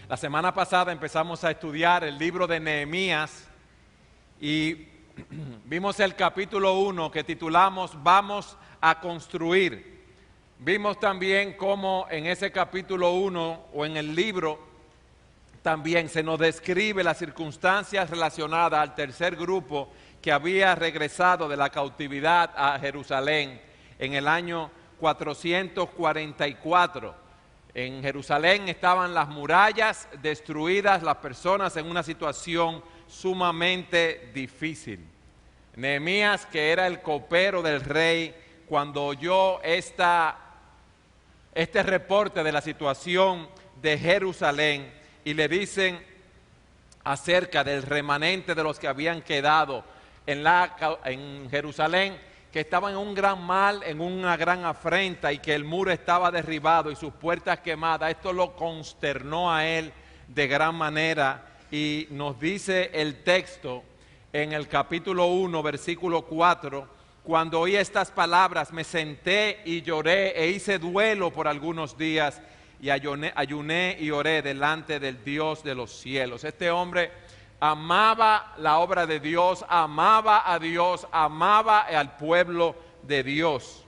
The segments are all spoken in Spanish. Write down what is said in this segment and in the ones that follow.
La semana pasada empezamos a estudiar el libro de Nehemías y vimos el capítulo 1 que titulamos Vamos a construir. Vimos también cómo en ese capítulo 1 o en el libro también se nos describe las circunstancias relacionadas al tercer grupo que había regresado de la cautividad a Jerusalén en el año 444. En Jerusalén estaban las murallas destruidas, las personas en una situación sumamente difícil. Nehemías, que era el copero del rey, cuando oyó este reporte de la situación de Jerusalén y le dicen acerca del remanente de los que habían quedado en Jerusalén, que estaban en un gran mal, en una gran afrenta y que el muro estaba derribado y sus puertas quemadas. Esto lo consternó a él de gran manera y nos dice el texto en el capítulo 1, versículo 4, cuando oí estas palabras me senté y lloré e hice duelo por algunos días y ayuné y oré delante del Dios de los cielos. Este hombre amaba la obra de Dios, amaba a Dios, amaba al pueblo de Dios.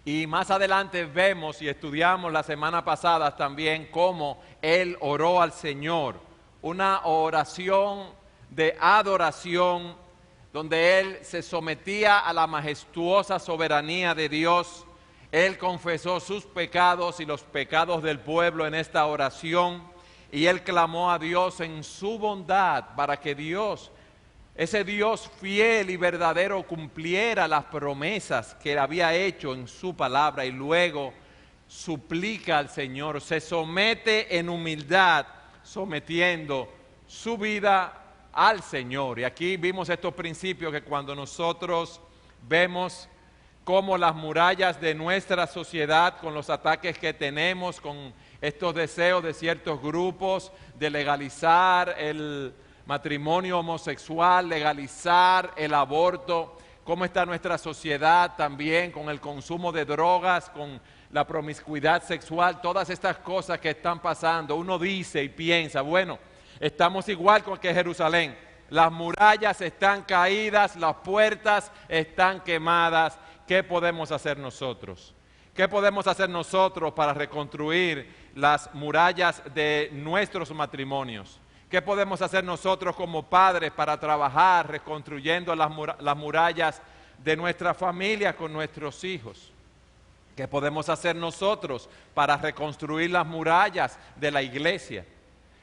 Y más adelante vemos y estudiamos la semana pasada también cómo él oró al Señor, una oración de adoración donde él se sometía a la majestuosa soberanía de Dios. Él confesó sus pecados y los pecados del pueblo en esta oración. Y él clamó a Dios en su bondad para que Dios, ese Dios fiel y verdadero, cumpliera las promesas que había hecho en su palabra. Y luego suplica al Señor, se somete en humildad, sometiendo su vida al Señor. Y aquí vimos estos principios que cuando nosotros vemos cómo las murallas de nuestra sociedad, con los ataques que tenemos, con estos deseos de ciertos grupos de legalizar el matrimonio homosexual, legalizar el aborto, cómo está nuestra sociedad también con el consumo de drogas, con la promiscuidad sexual, todas estas cosas que están pasando. Uno dice y piensa, bueno, estamos igual que Jerusalén, las murallas están caídas, las puertas están quemadas. ¿Qué podemos hacer nosotros? ¿Qué podemos hacer nosotros para reconstruir las murallas de nuestros matrimonios? ¿Qué podemos hacer nosotros como padres para trabajar reconstruyendo las murallas de nuestra familia con nuestros hijos? ¿Qué podemos hacer nosotros para reconstruir las murallas de la iglesia?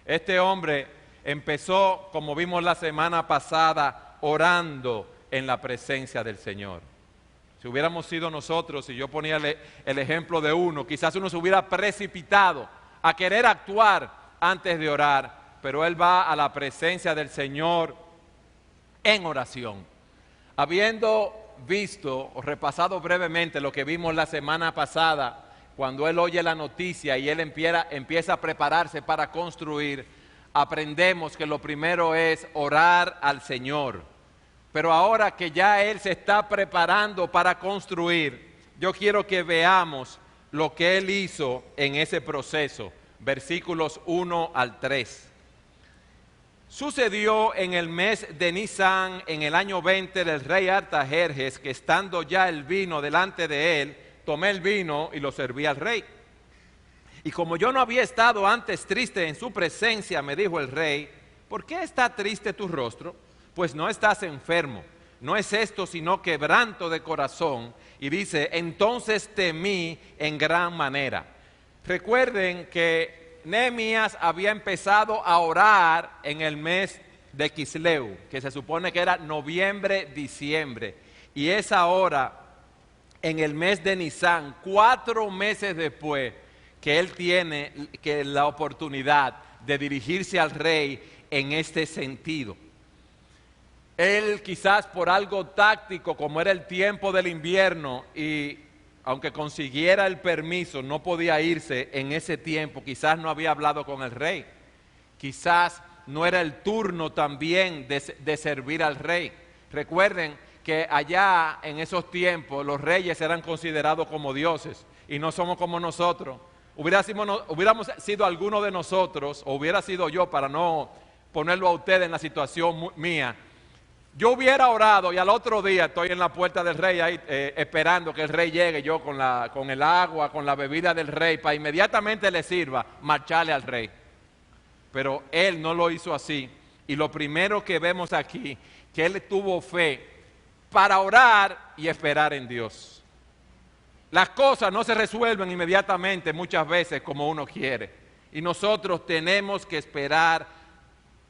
Este hombre empezó, como vimos la semana pasada, orando en la presencia del Señor. Si hubiéramos sido nosotros, y yo ponía el ejemplo de uno, quizás uno se hubiera precipitado a querer actuar antes de orar, pero él va a la presencia del Señor en oración. Habiendo visto o repasado brevemente lo que vimos la semana pasada, cuando él oye la noticia y él empieza a prepararse para construir, aprendemos que lo primero es orar al Señor. Pero ahora que ya él se está preparando para construir, yo quiero que veamos lo que él hizo en ese proceso, versículos 1 al 3. Sucedió en el mes de Nisán, en el año 20 del rey Artajerjes, que estando ya el vino delante de él, tomé el vino y lo serví al rey. Y como yo no había estado antes triste en su presencia, me dijo el rey, ¿por qué está triste tu rostro? Pues no estás enfermo, no es esto sino quebranto de corazón. Y dice, entonces temí en gran manera. Recuerden que Nehemías había empezado a orar en el mes de Quisleu, que se supone que era noviembre, diciembre. Y es ahora, en el mes de Nisán, 4 meses después, que él tiene la oportunidad de dirigirse al rey en este sentido. Él quizás por algo táctico, como era el tiempo del invierno, y aunque consiguiera el permiso, no podía irse en ese tiempo, quizás no había hablado con el rey, quizás no era el turno también de servir al rey. Recuerden que allá en esos tiempos los reyes eran considerados como dioses y no somos como nosotros. hubiéramos sido alguno de nosotros, o hubiera sido yo, para no ponerlo a usted en la situación mía, yo hubiera orado y al otro día estoy en la puerta del rey ahí esperando que el rey llegue, yo con el agua, con la bebida del rey, para inmediatamente le sirva, marcharle al rey. Pero él no lo hizo así. Y lo primero que vemos aquí, que él tuvo fe para orar y esperar en Dios. Las cosas no se resuelven inmediatamente muchas veces como uno quiere. Y nosotros tenemos que esperar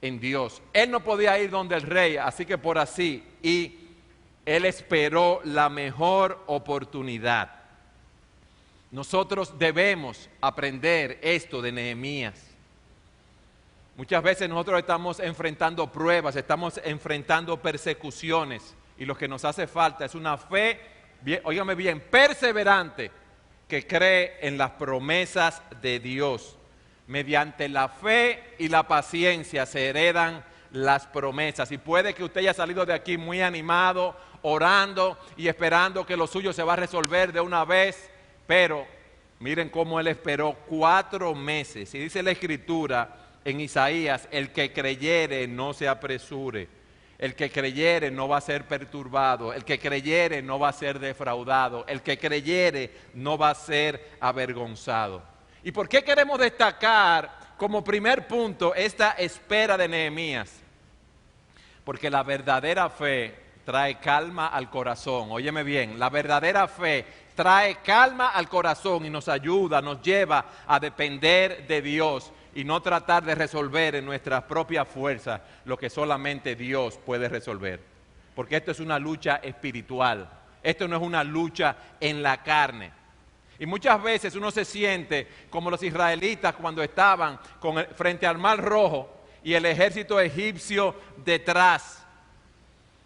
en Dios. Él no podía ir donde el rey, así que por así. Y él esperó la mejor oportunidad. Nosotros debemos aprender esto de Nehemías. Muchas veces nosotros estamos enfrentando pruebas, estamos enfrentando persecuciones. Y lo que nos hace falta es una fe, óigame bien, perseverante, que cree en las promesas de Dios. Mediante la fe y la paciencia se heredan las promesas. Y puede que usted haya salido de aquí muy animado, orando y esperando que lo suyo se va a resolver de una vez. Pero miren cómo él esperó 4 meses. Y dice la Escritura en Isaías, el que creyere no se apresure. El que creyere no va a ser perturbado, el que creyere no va a ser defraudado, el que creyere no va a ser avergonzado. ¿Y por qué queremos destacar como primer punto esta espera de Nehemías? Porque la verdadera fe trae calma al corazón. Óyeme bien, la verdadera fe trae calma al corazón y nos ayuda, nos lleva a depender de Dios y no tratar de resolver en nuestras propias fuerzas lo que solamente Dios puede resolver. Porque esto es una lucha espiritual, esto no es una lucha en la carne. Y muchas veces uno se siente como los israelitas cuando estaban frente al Mar Rojo y el ejército egipcio detrás.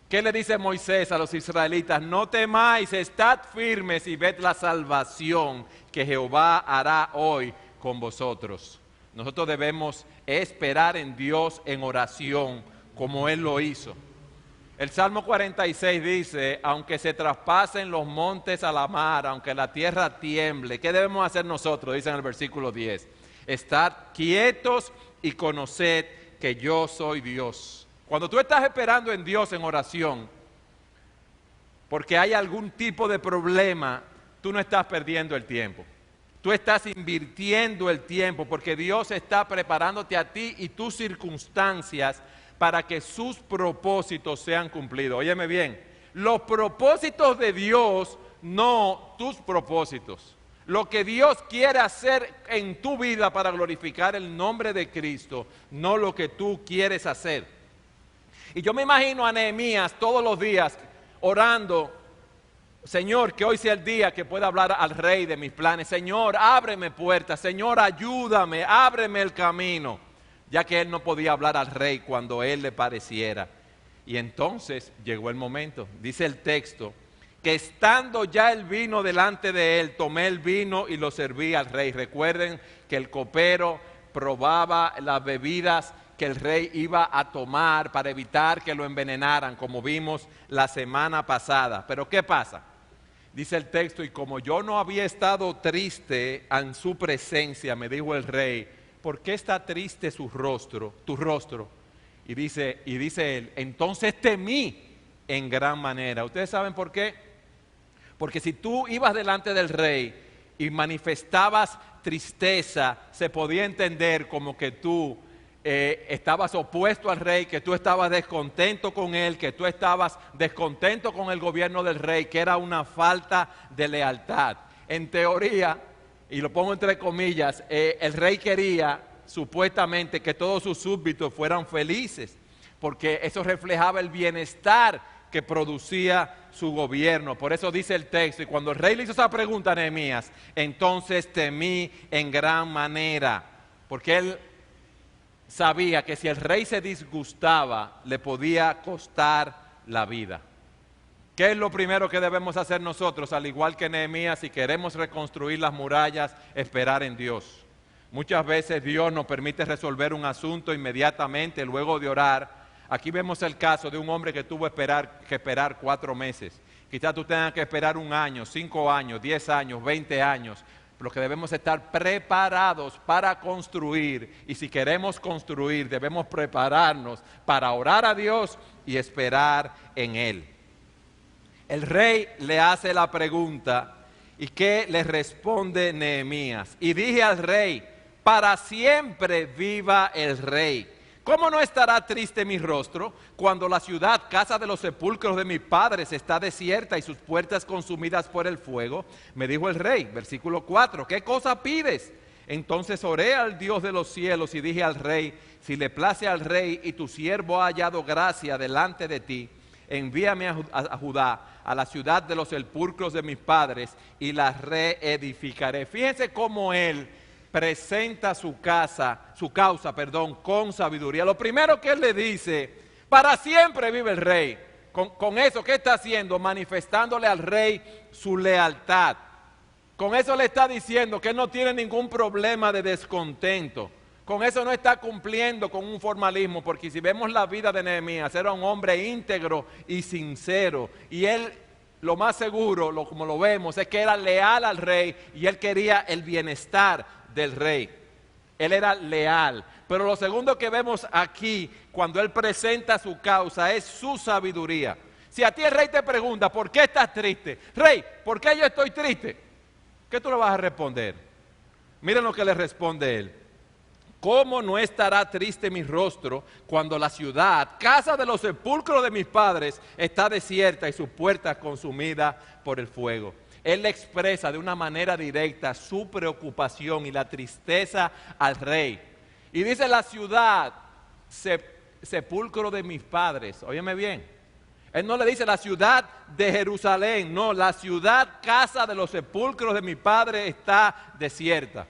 ¿Qué le dice Moisés a los israelitas? No temáis, estad firmes y ved la salvación que Jehová hará hoy con vosotros. Nosotros debemos esperar en Dios en oración, como Él lo hizo. El Salmo 46 dice, aunque se traspasen los montes a la mar, aunque la tierra tiemble, ¿qué debemos hacer nosotros? Dice en el versículo 10, estad quietos y conoced que yo soy Dios. Cuando tú estás esperando en Dios en oración, porque hay algún tipo de problema, tú no estás perdiendo el tiempo. Tú estás invirtiendo el tiempo porque Dios está preparándote a ti y tus circunstancias para que sus propósitos sean cumplidos. Óyeme bien, los propósitos de Dios, no tus propósitos. Lo que Dios quiere hacer en tu vida para glorificar el nombre de Cristo, no lo que tú quieres hacer. Y yo me imagino a Nehemías todos los días orando, Señor, que hoy sea el día que pueda hablar al rey de mis planes. Señor, ábreme puertas. Señor, ayúdame, ábreme el camino. Ya que él no podía hablar al rey cuando él le pareciera. Y entonces llegó el momento. Dice el texto, que estando ya el vino delante de él, tomé el vino y lo serví al rey. Recuerden que el copero probaba las bebidas que el rey iba a tomar para evitar que lo envenenaran, como vimos la semana pasada. Pero ¿qué pasa? Dice el texto, y como yo no había estado triste en su presencia, me dijo el rey, ¿por qué está triste tu rostro? Y dice él, entonces temí en gran manera. ¿Ustedes saben por qué? Porque si tú ibas delante del rey y manifestabas tristeza, se podía entender como que tú estabas opuesto al rey, que tú estabas descontento con él, que tú estabas descontento con el gobierno del rey, que era una falta de lealtad. En teoría, y lo pongo entre comillas, el rey quería supuestamente que todos sus súbditos fueran felices, porque eso reflejaba el bienestar que producía su gobierno. Por eso dice el texto, y cuando el rey le hizo esa pregunta a Nehemías, entonces temí en gran manera, porque él sabía que si el rey se disgustaba, le podía costar la vida. ¿Qué es lo primero que debemos hacer nosotros? Al igual que Nehemías, si queremos reconstruir las murallas, esperar en Dios. Muchas veces Dios nos permite resolver un asunto inmediatamente luego de orar. Aquí vemos el caso de un hombre que tuvo que esperar 4 meses. Quizás tú tengas que esperar 1 año, 5 años, 10 años, 20 años. por lo que debemos estar preparados para construir. Y si queremos construir, debemos prepararnos para orar a Dios y esperar en Él. El rey le hace la pregunta, ¿y qué le responde Nehemías? Y dije al rey, para siempre viva el rey. ¿Cómo no estará triste mi rostro cuando la ciudad, casa de los sepulcros de mis padres, está desierta y sus puertas consumidas por el fuego? Me dijo el rey, versículo 4, ¿qué cosa pides? Entonces oré al Dios de los cielos y dije al rey, si le place al rey y tu siervo ha hallado gracia delante de ti, envíame a Judá, a la ciudad de los sepulcros de mis padres, y la reedificaré. Fíjense cómo él presenta su causa, con sabiduría. Lo primero que él le dice, para siempre vive el rey. Con eso, ¿qué está haciendo? Manifestándole al rey su lealtad. Con eso le está diciendo que él no tiene ningún problema de descontento. Con eso no está cumpliendo con un formalismo, porque si vemos la vida de Nehemías, era un hombre íntegro y sincero. Y él, lo más seguro, como lo vemos, es que era leal al rey y él quería el bienestar del rey. Él era leal. Pero lo segundo que vemos aquí, cuando él presenta su causa, es su sabiduría. Si a ti el rey te pregunta, ¿por qué estás triste? Rey, ¿por qué yo estoy triste? ¿Qué tú le vas a responder? Miren lo que le responde él. ¿Cómo no estará triste mi rostro cuando la ciudad, casa de los sepulcros de mis padres, está desierta y sus puertas consumidas por el fuego? Él le expresa de una manera directa su preocupación y la tristeza al rey. Y dice la ciudad, sepulcro de mis padres. Óyeme bien. Él no le dice la ciudad de Jerusalén, no, la ciudad, casa de los sepulcros de mi padre está desierta.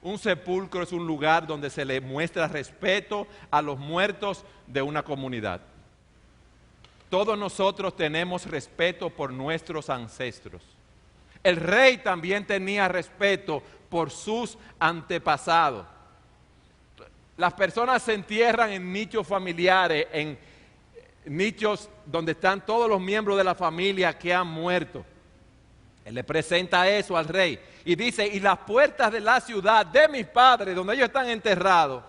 Un sepulcro es un lugar donde se le muestra respeto a los muertos de una comunidad. Todos nosotros tenemos respeto por nuestros ancestros. El rey también tenía respeto por sus antepasados. Las personas se entierran en nichos familiares, en nichos donde están todos los miembros de la familia que han muerto. Él le presenta eso al rey y dice, y las puertas de la ciudad de mis padres, donde ellos están enterrados,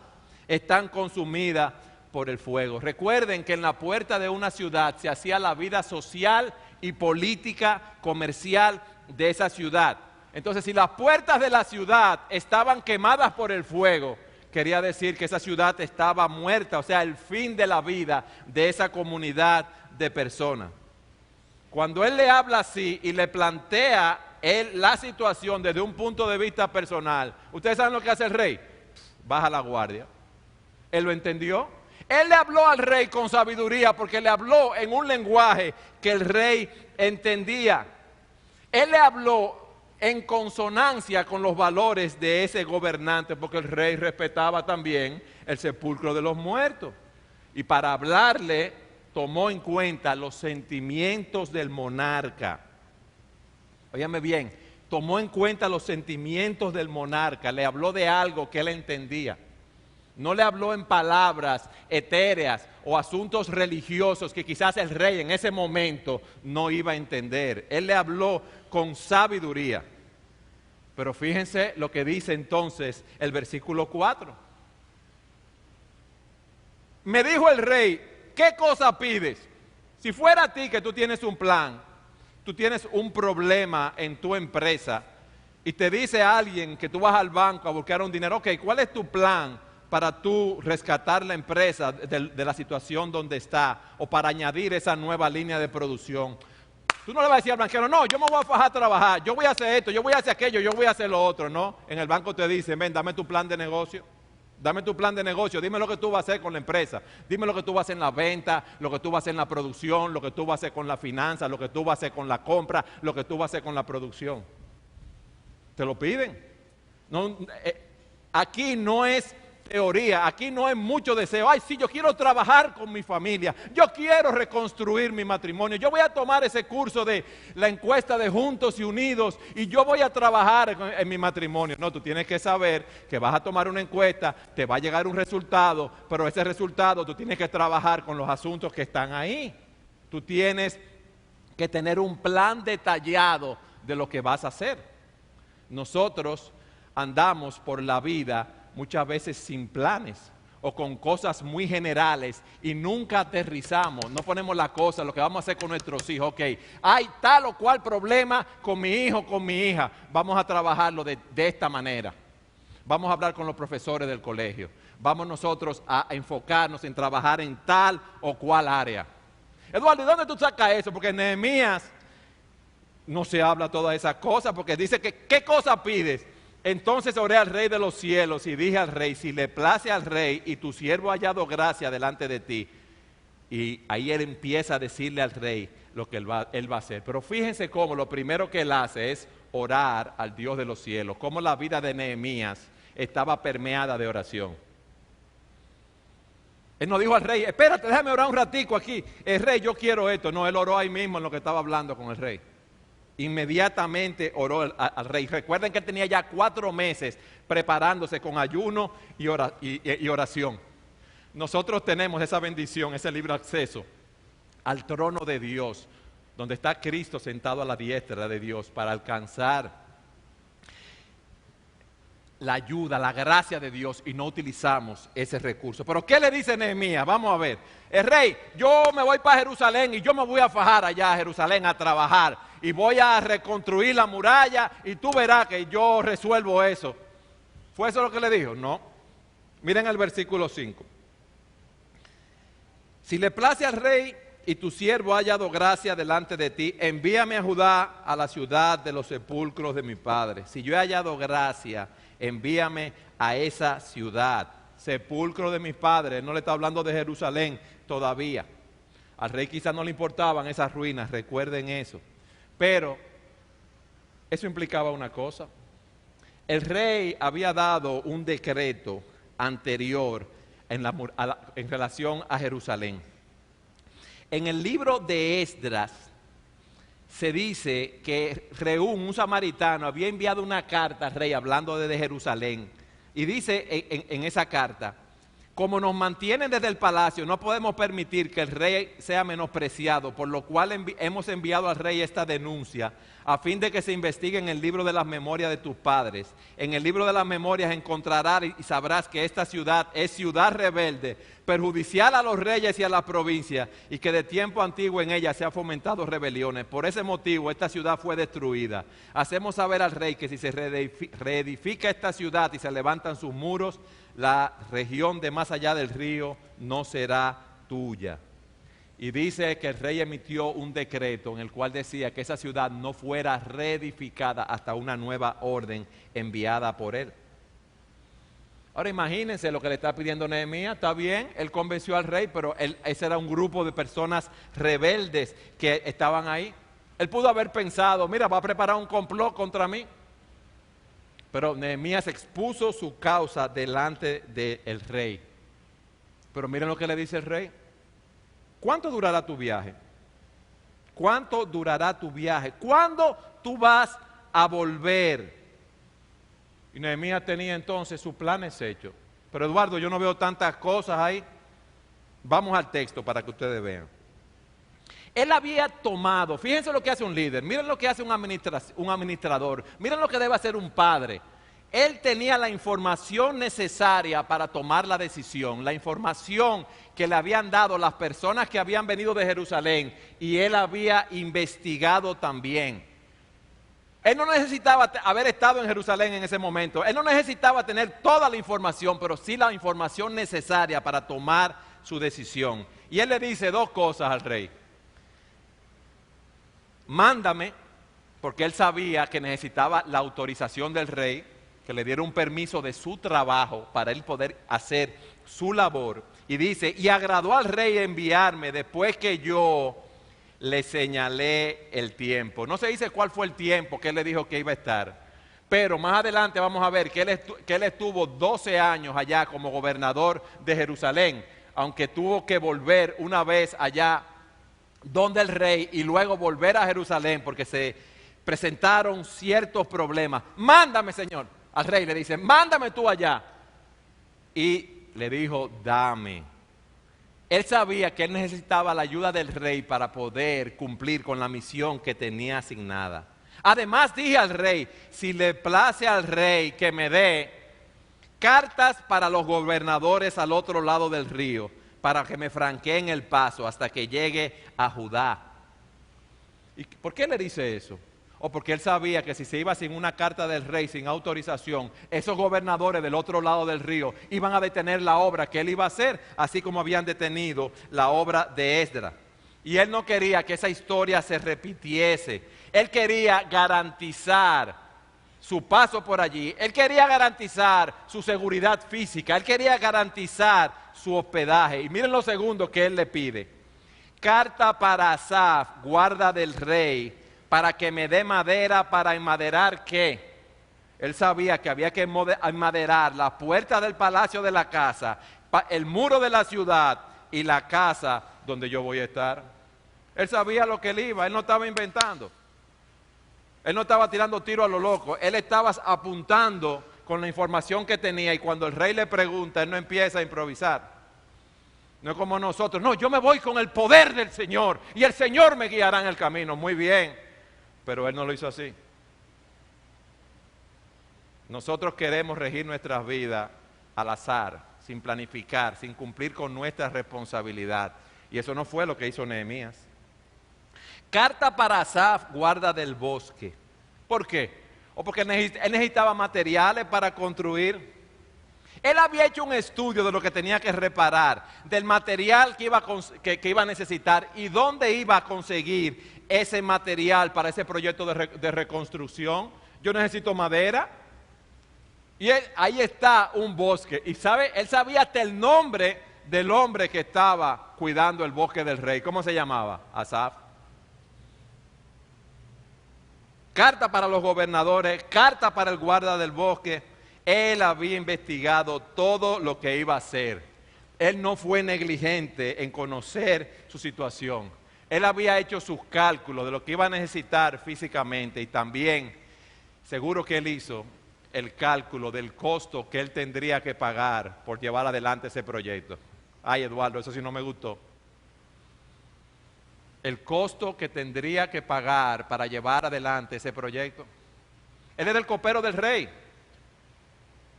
están consumidas por el fuego. Recuerden que en la puerta de una ciudad se hacía la vida social y política, comercial de esa ciudad. Entonces, si las puertas de la ciudad estaban quemadas por el fuego, quería decir que esa ciudad estaba muerta, o sea, el fin de la vida de esa comunidad de personas. Cuando él le habla así y le plantea la situación desde un punto de vista personal, ¿ustedes saben lo que hace el rey? Baja la guardia. Él lo entendió. Él le habló al rey con sabiduría porque le habló en un lenguaje que el rey entendía. Él le habló en consonancia con los valores de ese gobernante, porque el rey respetaba también el sepulcro de los muertos. Y para hablarle, tomó en cuenta los sentimientos del monarca. Óyame bien, tomó en cuenta los sentimientos del monarca, le habló de algo que él entendía. No le habló en palabras etéreas o asuntos religiosos que quizás el rey en ese momento no iba a entender. Él le habló con sabiduría. Pero fíjense lo que dice entonces el versículo 4. Me dijo el rey, ¿qué cosa pides? Si fuera a ti que tú tienes un plan, tú tienes un problema en tu empresa y te dice alguien que tú vas al banco a buscar un dinero, ok, ¿cuál es tu plan para tú rescatar la empresa de la situación donde está o para añadir esa nueva línea de producción? Tú no le vas a decir al banquero, no, yo me voy a fajar a trabajar, yo voy a hacer esto, yo voy a hacer aquello, yo voy a hacer lo otro, no. En el banco te dicen, ven, dame tu plan de negocio. Dame tu plan de negocio, dime lo que tú vas a hacer con la empresa, dime lo que tú vas a hacer en la venta, lo que tú vas a hacer en la producción, lo que tú vas a hacer con la finanza, lo que tú vas a hacer con la compra, lo que tú vas a hacer con la producción. Te lo piden. No, aquí no es teoría, aquí no es mucho deseo. Ay, sí, yo quiero trabajar con mi familia, yo quiero reconstruir mi matrimonio, yo voy a tomar ese curso de la encuesta de Juntos y Unidos y yo voy a trabajar en mi matrimonio. No, tú tienes que saber que vas a tomar una encuesta, te va a llegar un resultado, pero ese resultado tú tienes que trabajar con los asuntos que están ahí. Tú tienes que tener un plan detallado de lo que vas a hacer. Nosotros andamos por la vida muchas veces sin planes o con cosas muy generales y nunca aterrizamos, no ponemos la cosa, lo que vamos a hacer con nuestros hijos. Ok, hay tal o cual problema con mi hijo, con mi hija, vamos a trabajarlo de esta manera. Vamos a hablar con los profesores del colegio. Vamos nosotros a enfocarnos en trabajar en tal o cual área. Eduardo, ¿y dónde tú sacas eso? Porque en Nehemías no se habla todas esas cosas, porque dice que ¿qué cosa pides? Entonces oré al rey de los cielos y dije al rey, si le place al rey y tu siervo ha hallado gracia delante de ti. Y ahí él empieza a decirle al rey lo que él va a hacer. Pero fíjense cómo lo primero que él hace es orar al Dios de los cielos. Cómo la vida de Nehemías estaba permeada de oración. Él no dijo al rey, espérate, déjame orar un ratico aquí. El rey, yo quiero esto. No, él oró ahí mismo en lo que estaba hablando con el rey. Inmediatamente oró al rey. Recuerden que él tenía ya 4 meses preparándose con ayuno y oración. Nosotros tenemos esa bendición, ese libre acceso al trono de Dios, donde está Cristo sentado a la diestra de Dios para alcanzar la ayuda, la gracia de Dios, y no utilizamos ese recurso. Pero ¿qué le dice Nehemías? Vamos a ver. El rey, yo me voy para Jerusalén y yo me voy a fajar allá a Jerusalén a trabajar y voy a reconstruir la muralla y tú verás que yo resuelvo eso. ¿Fue eso lo que le dijo? No. Miren el versículo 5. Si le place al rey y tu siervo ha hallado gracia delante de ti, envíame a Judá, a la ciudad de los sepulcros de mi padre. Si yo he hallado gracia, envíame a esa ciudad, sepulcro de mis padres. No le está hablando de Jerusalén todavía. Al rey quizás no le importaban esas ruinas, recuerden eso. Pero eso implicaba una cosa. El rey había dado un decreto anterior en relación a Jerusalén. En el libro de Esdras se dice que Rehum, un samaritano, había enviado una carta al rey hablando desde Jerusalén. Y dice en esa carta, como nos mantienen desde el palacio, no podemos permitir que el rey sea menospreciado, por lo cual hemos enviado al rey esta denuncia, a fin de que se investigue en el libro de las memorias de tus padres. En el libro de las memorias encontrarás y sabrás que esta ciudad es ciudad rebelde, perjudicial a los reyes y a las provincias, y que de tiempo antiguo en ella se han fomentado rebeliones. Por ese motivo esta ciudad fue destruida. Hacemos saber al rey que si se reedifica esta ciudad y se levantan sus muros, la región de más allá del río no será tuya. Y dice que el rey emitió un decreto en el cual decía que esa ciudad no fuera reedificada hasta una nueva orden enviada por él. Ahora imagínense lo que le está pidiendo Nehemías. Está bien, él convenció al rey, pero ese era un grupo de personas rebeldes que estaban ahí. Él pudo haber pensado, mira, va a preparar un complot contra mí. Pero Nehemías expuso su causa delante del rey. Pero miren lo que le dice el rey. ¿Cuánto durará tu viaje? ¿Cuánto durará tu viaje? ¿Cuándo tú vas a volver? Y Nehemías tenía entonces sus planes hechos. Pero Eduardo, yo no veo tantas cosas ahí. Vamos al texto para que ustedes vean. Él había tomado, fíjense lo que hace un líder, miren lo que hace un administrador, miren lo que debe hacer un padre. Él tenía la información necesaria para tomar la decisión, la información que le habían dado las personas que habían venido de Jerusalén, y él había investigado también. Él no necesitaba haber estado en Jerusalén en ese momento, él no necesitaba tener toda la información, pero sí la información necesaria para tomar su decisión. Y él le dice 2 cosas al rey. Mándame, porque él sabía que necesitaba la autorización del rey, que le diera un permiso de su trabajo para él poder hacer su labor. Y dice, y agradó al rey enviarme después que yo le señalé el tiempo. No se dice cuál fue el tiempo que él le dijo que iba a estar, pero más adelante vamos a ver que él estuvo 12 años allá como gobernador de Jerusalén, aunque tuvo que volver una vez allá donde el rey y luego volver a Jerusalén porque se presentaron ciertos problemas. Mándame, Señor. Al rey le dice, mándame tú allá. Y le dijo, dame. Él sabía que él necesitaba la ayuda del rey para poder cumplir con la misión que tenía asignada. Además dije al rey, si le place al rey que me dé cartas para los gobernadores al otro lado del río, para que me franqueen el paso hasta que llegue a Judá. ¿Y por qué le dice eso? O porque él sabía que si se iba sin una carta del rey, sin autorización, esos gobernadores del otro lado del río iban a detener la obra que él iba a hacer, así como habían detenido la obra de Esdras. Y él no quería que esa historia se repitiese. Él quería garantizar su paso por allí. Él quería garantizar su seguridad física. Él quería garantizar su hospedaje. Y miren lo segundo que él le pide. Carta para Asaf, guarda del rey, para que me dé madera para enmaderar, ¿qué? Él sabía que había que enmaderar la puerta del palacio de la casa, el muro de la ciudad y la casa donde yo voy a estar. Él sabía lo que él iba, él no estaba inventando. Él no estaba tirando tiro a lo loco, él estaba apuntando con la información que tenía, y cuando el rey le pregunta, él no empieza a improvisar. No es como nosotros, no, yo me voy con el poder del Señor y el Señor me guiará en el camino. Muy bien, pero él no lo hizo así. Nosotros queremos regir nuestras vidas al azar, sin planificar, sin cumplir con nuestra responsabilidad. Y eso no fue lo que hizo Nehemías. Carta para Asaf, guarda del bosque. ¿Por qué? O porque él necesitaba materiales para construir. Él había hecho un estudio de lo que tenía que reparar, del material que iba a necesitar y dónde iba a conseguir ese material para ese proyecto de reconstrucción. Yo necesito madera. Y ahí está un bosque. Y él sabía hasta el nombre del hombre que estaba cuidando el bosque del rey. ¿Cómo se llamaba? Asaf. Carta para los gobernadores, carta para el guarda del bosque. Él había investigado todo lo que iba a hacer. Él no fue negligente en conocer su situación. Él había hecho sus cálculos de lo que iba a necesitar físicamente, y también seguro que él hizo el cálculo del costo que él tendría que pagar por llevar adelante ese proyecto. Ay, Eduardo, eso sí no me gustó. El costo que tendría que pagar para llevar adelante ese proyecto. Él era el copero del rey.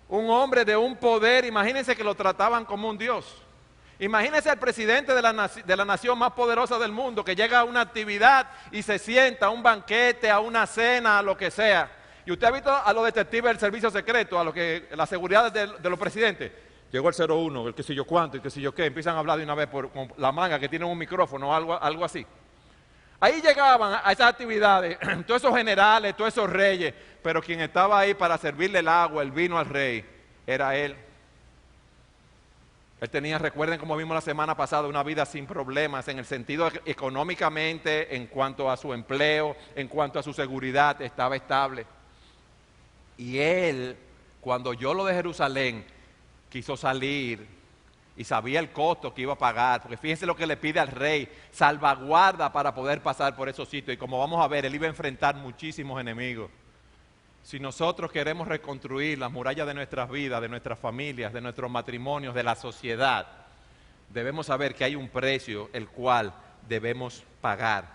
Un hombre de un poder, imagínense que lo trataban como un dios. Imagínense al presidente de la nación más poderosa del mundo, que llega a una actividad y se sienta a un banquete, a una cena, a lo que sea. Y usted ha visto a los detectives del servicio secreto, a la seguridad de los presidentes. Llegó el 01, el que sé yo cuánto, el que sé yo qué, empiezan a hablar de una vez con la manga que tienen un micrófono o algo así. Ahí llegaban a esas actividades todos esos generales, todos esos reyes, pero quien estaba ahí para servirle el agua, el vino al rey, era él. Él tenía, recuerden como vimos la semana pasada, una vida sin problemas en el sentido económicamente, en cuanto a su empleo, en cuanto a su seguridad, estaba estable. Y él, cuando oyó lo de Jerusalén, quiso salir y sabía el costo que iba a pagar, porque fíjense lo que le pide al rey, salvaguarda para poder pasar por esos sitios. Y como vamos a ver, él iba a enfrentar muchísimos enemigos. Si nosotros queremos reconstruir las murallas de nuestras vidas, de nuestras familias, de nuestros matrimonios, de la sociedad, debemos saber que hay un precio el cual debemos pagar.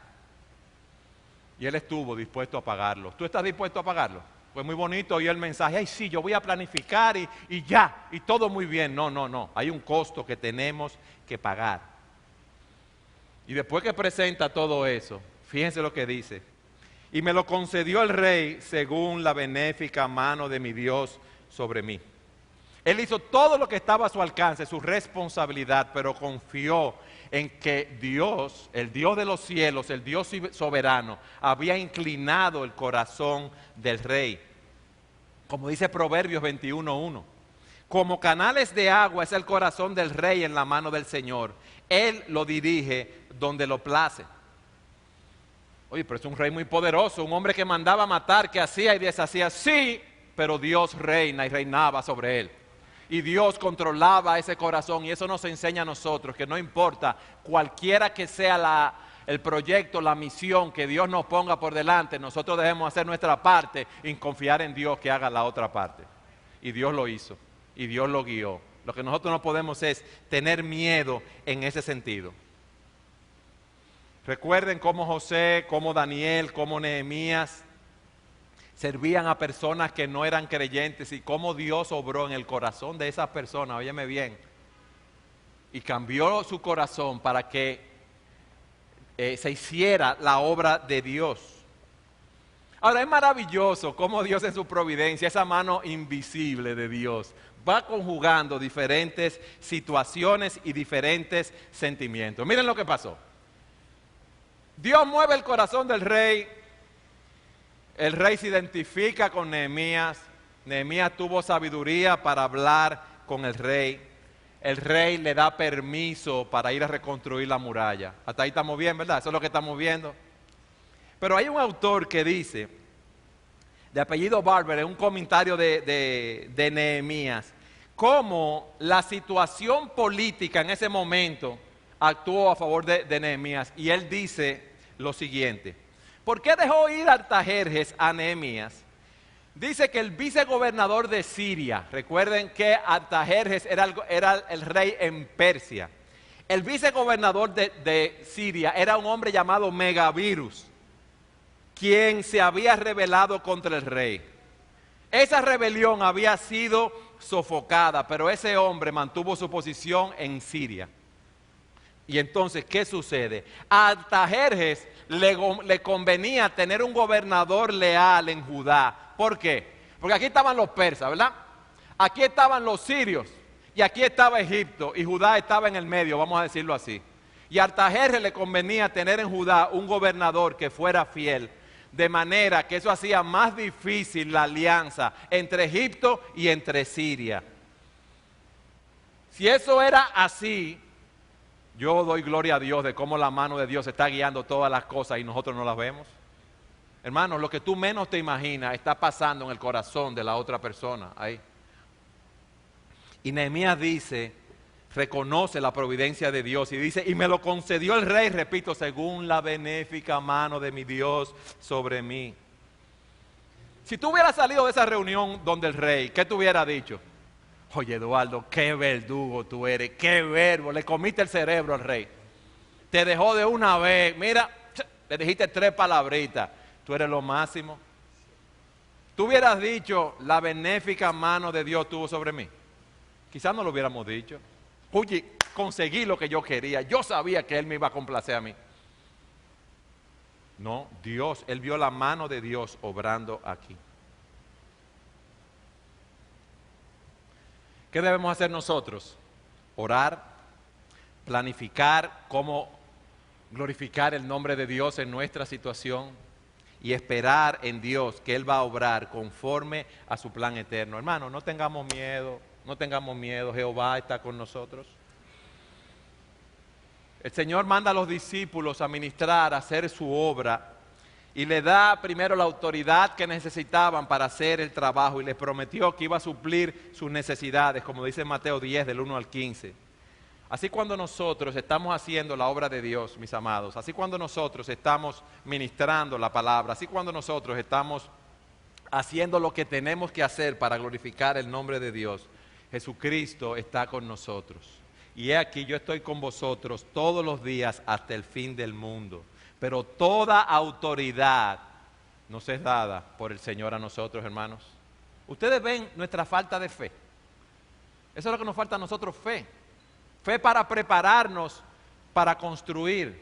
Y él estuvo dispuesto a pagarlo. ¿Tú estás dispuesto a pagarlo? Fue muy bonito oír el mensaje, ay sí, yo voy a planificar y ya, y todo muy bien. No, hay un costo que tenemos que pagar. Y después que presenta todo eso, fíjense lo que dice. Y me lo concedió el rey según la benéfica mano de mi Dios sobre mí. Él hizo todo lo que estaba a su alcance, su responsabilidad, pero confió en que Dios, el Dios de los cielos, el Dios soberano, había inclinado el corazón del rey. Como dice Proverbios 21:1, como canales de agua es el corazón del rey en la mano del Señor. Él lo dirige donde lo place. Oye, pero es un rey muy poderoso, un hombre que mandaba matar, que hacía y deshacía, sí, pero Dios reina y reinaba sobre él. Y Dios controlaba ese corazón, y eso nos enseña a nosotros que no importa cualquiera que sea el proyecto, la misión que Dios nos ponga por delante, nosotros debemos hacer nuestra parte y confiar en Dios que haga la otra parte. Y Dios lo hizo, y Dios lo guió. Lo que nosotros no podemos es tener miedo en ese sentido. Recuerden cómo José, cómo Daniel, cómo Nehemías servían a personas que no eran creyentes y cómo Dios obró en el corazón de esas personas, óyeme bien, y cambió su corazón para que se hiciera la obra de Dios. Ahora es maravilloso cómo Dios en su providencia, esa mano invisible de Dios, va conjugando diferentes situaciones y diferentes sentimientos. Miren lo que pasó. Dios mueve el corazón del rey. El rey se identifica con Nehemías. Nehemías tuvo sabiduría para hablar con el rey. El rey le da permiso para ir a reconstruir la muralla. Hasta ahí estamos bien, ¿verdad? Eso es lo que estamos viendo. Pero hay un autor que dice, de apellido Barber, en un comentario de Nehemías, cómo la situación política en ese momento actuó a favor de Nehemías. Y él dice lo siguiente: ¿por qué dejó ir Artajerjes a Nehemías? Dice que el vicegobernador de Siria, recuerden que Artajerjes era el rey en Persia. El vicegobernador de Siria era un hombre llamado Megavirus, quien se había rebelado contra el rey. Esa rebelión había sido sofocada, pero ese hombre mantuvo su posición en Siria. Y entonces, ¿qué sucede? A Artajerjes le convenía tener un gobernador leal en Judá. ¿Por qué? Porque aquí estaban los persas, ¿verdad? Aquí estaban los sirios y aquí estaba Egipto y Judá estaba en el medio, vamos a decirlo así. Y a Artajerjes le convenía tener en Judá un gobernador que fuera fiel, de manera que eso hacía más difícil la alianza entre Egipto y entre Siria. Si eso era así, yo doy gloria a Dios de cómo la mano de Dios está guiando todas las cosas y nosotros no las vemos. Hermanos, lo que tú menos te imaginas está pasando en el corazón de la otra persona ahí. Y Nehemías dice, reconoce la providencia de Dios y dice, y me lo concedió el rey, repito, según la benéfica mano de mi Dios sobre mí. Si tú hubieras salido de esa reunión donde el rey, ¿qué te hubiera dicho? Oye, Eduardo, qué verdugo tú eres, qué verbo, le comiste el cerebro al rey. Te dejó de una vez, mira, le dijiste 3 palabritas, tú eres lo máximo. Tú hubieras dicho, la benéfica mano de Dios tuvo sobre mí. Quizás no lo hubiéramos dicho. Oye, conseguí lo que yo quería, yo sabía que Él me iba a complacer a mí. No, Dios, Él vio la mano de Dios obrando aquí. ¿Qué debemos hacer nosotros? Orar, planificar cómo glorificar el nombre de Dios en nuestra situación y esperar en Dios que Él va a obrar conforme a su plan eterno. Hermano, no tengamos miedo, Jehová está con nosotros. El Señor manda a los discípulos a ministrar, a hacer su obra y le da primero la autoridad que necesitaban para hacer el trabajo y les prometió que iba a suplir sus necesidades, como dice Mateo 10 del 1 al 15. Así cuando nosotros estamos haciendo la obra de Dios, mis amados, así cuando nosotros estamos ministrando la palabra, así cuando nosotros estamos haciendo lo que tenemos que hacer para glorificar el nombre de Dios, Jesucristo está con nosotros. Y he aquí, yo estoy con vosotros todos los días hasta el fin del mundo. Pero toda autoridad nos es dada por el Señor a nosotros, hermanos. Ustedes ven nuestra falta de fe. Eso es lo que nos falta a nosotros, fe. Fe para prepararnos para construir.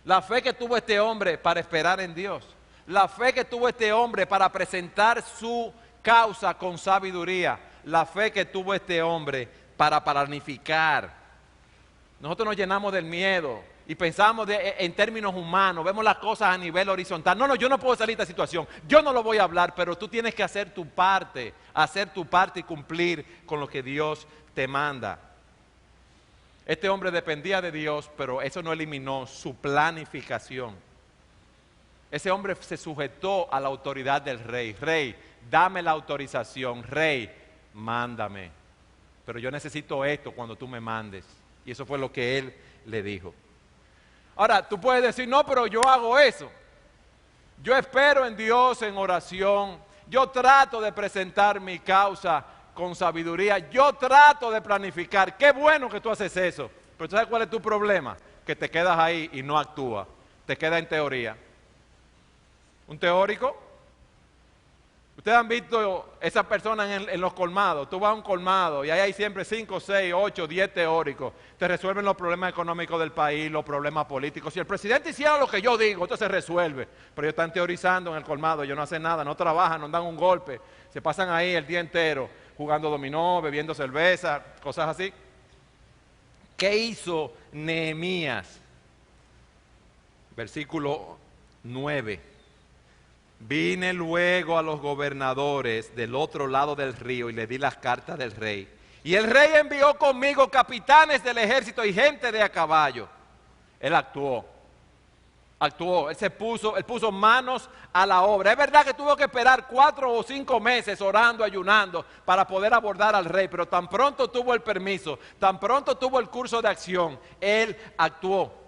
La fe que tuvo este hombre para esperar en Dios. La fe que tuvo este hombre para presentar su causa con sabiduría. La fe que tuvo este hombre para planificar. Nosotros nos llenamos del miedo y pensamos en términos humanos, vemos las cosas a nivel horizontal. No, yo no puedo salir de esta situación, yo no lo voy a hablar, pero tú tienes que hacer tu parte y cumplir con lo que Dios te manda. Este hombre dependía de Dios, pero eso no eliminó su planificación. Ese hombre se sujetó a la autoridad del rey. Rey, dame la autorización. Rey, mándame. Pero yo necesito esto cuando tú me mandes. Y eso fue lo que él le dijo. Ahora, tú puedes decir, no, pero yo hago eso. Yo espero en Dios en oración. Yo trato de presentar mi causa con sabiduría. Yo trato de planificar. Qué bueno que tú haces eso. Pero ¿tú sabes cuál es tu problema? Que te quedas ahí y no actúas. Te quedas en teoría. Un teórico Ustedes han visto esas personas en los colmados. Tú vas a un colmado y ahí hay siempre 5, 6, 8, 10 teóricos. Te resuelven los problemas económicos del país, los problemas políticos. Si el presidente hiciera lo que yo digo, entonces se resuelve. Pero ellos están teorizando en el colmado, ellos no hacen nada, no trabajan, no dan un golpe. Se pasan ahí el día entero jugando dominó, bebiendo cerveza, cosas así. ¿Qué hizo Nehemías? Versículo 9. Vine luego a los gobernadores del otro lado del río y le di las cartas del rey. Y el rey envió conmigo capitanes del ejército y gente de a caballo. Él actuó, él puso manos a la obra. Es verdad que tuvo que esperar 4 o 5 meses orando, ayunando para poder abordar al rey, pero tan pronto tuvo el permiso, tan pronto tuvo el curso de acción, él actuó.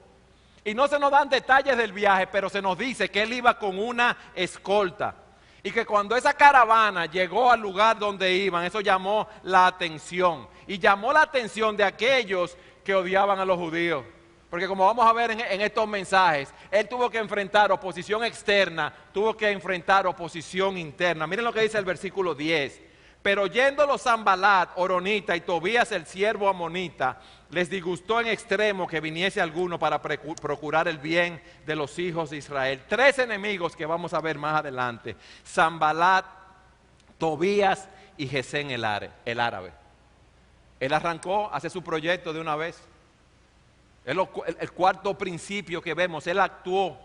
Y no se nos dan detalles del viaje, pero se nos dice que él iba con una escolta. Y que cuando esa caravana llegó al lugar donde iban, eso llamó la atención. Y llamó la atención de aquellos que odiaban a los judíos. Porque como vamos a ver en estos mensajes, él tuvo que enfrentar oposición externa, tuvo que enfrentar oposición interna. Miren lo que dice el versículo 10. Pero oyéndolo Sanbalat, Horonita y Tobías el siervo amonita, les disgustó en extremo que viniese alguno para procurar el bien de los hijos de Israel. 3 enemigos que vamos a ver más adelante: Sanbalat, Tobías y Gesén el árabe. Él arrancó, hace su proyecto de una vez. El cuarto principio que vemos, él actuó.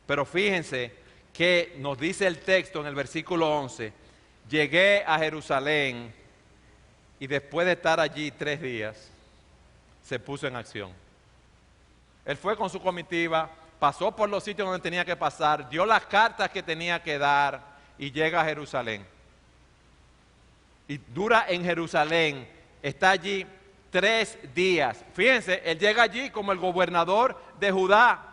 Pero fíjense que nos dice el texto en el versículo 11: llegué a Jerusalén y después de estar allí 3 días, se puso en acción. Él fue con su comitiva, pasó por los sitios donde tenía que pasar, dio las cartas que tenía que dar y llega a Jerusalén. Y dura en Jerusalén, está allí 3 días. Fíjense, él llega allí como el gobernador de Judá.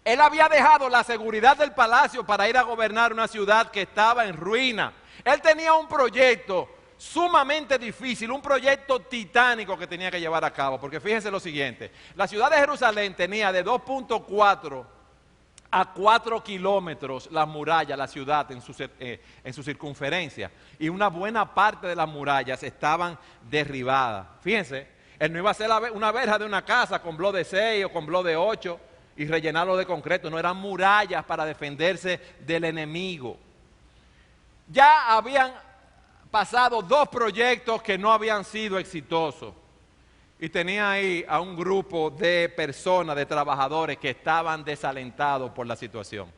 Él había dejado la seguridad del palacio para ir a gobernar una ciudad que estaba en ruina. Él tenía un proyecto sumamente difícil, un proyecto titánico que tenía que llevar a cabo, porque fíjense lo siguiente: la ciudad de Jerusalén tenía de 2.4 a 4 kilómetros la muralla, la ciudad en su circunferencia, y una buena parte de las murallas estaban derribadas. Fíjense, él no iba a hacer una verja de una casa con bloc de 6 o con bloc de 8 y rellenarlo de concreto, no, eran murallas para defenderse del enemigo. Ya habían pasado 2 proyectos que no habían sido exitosos. Y tenía ahí a un grupo de personas, de trabajadores que estaban desalentados por la situación.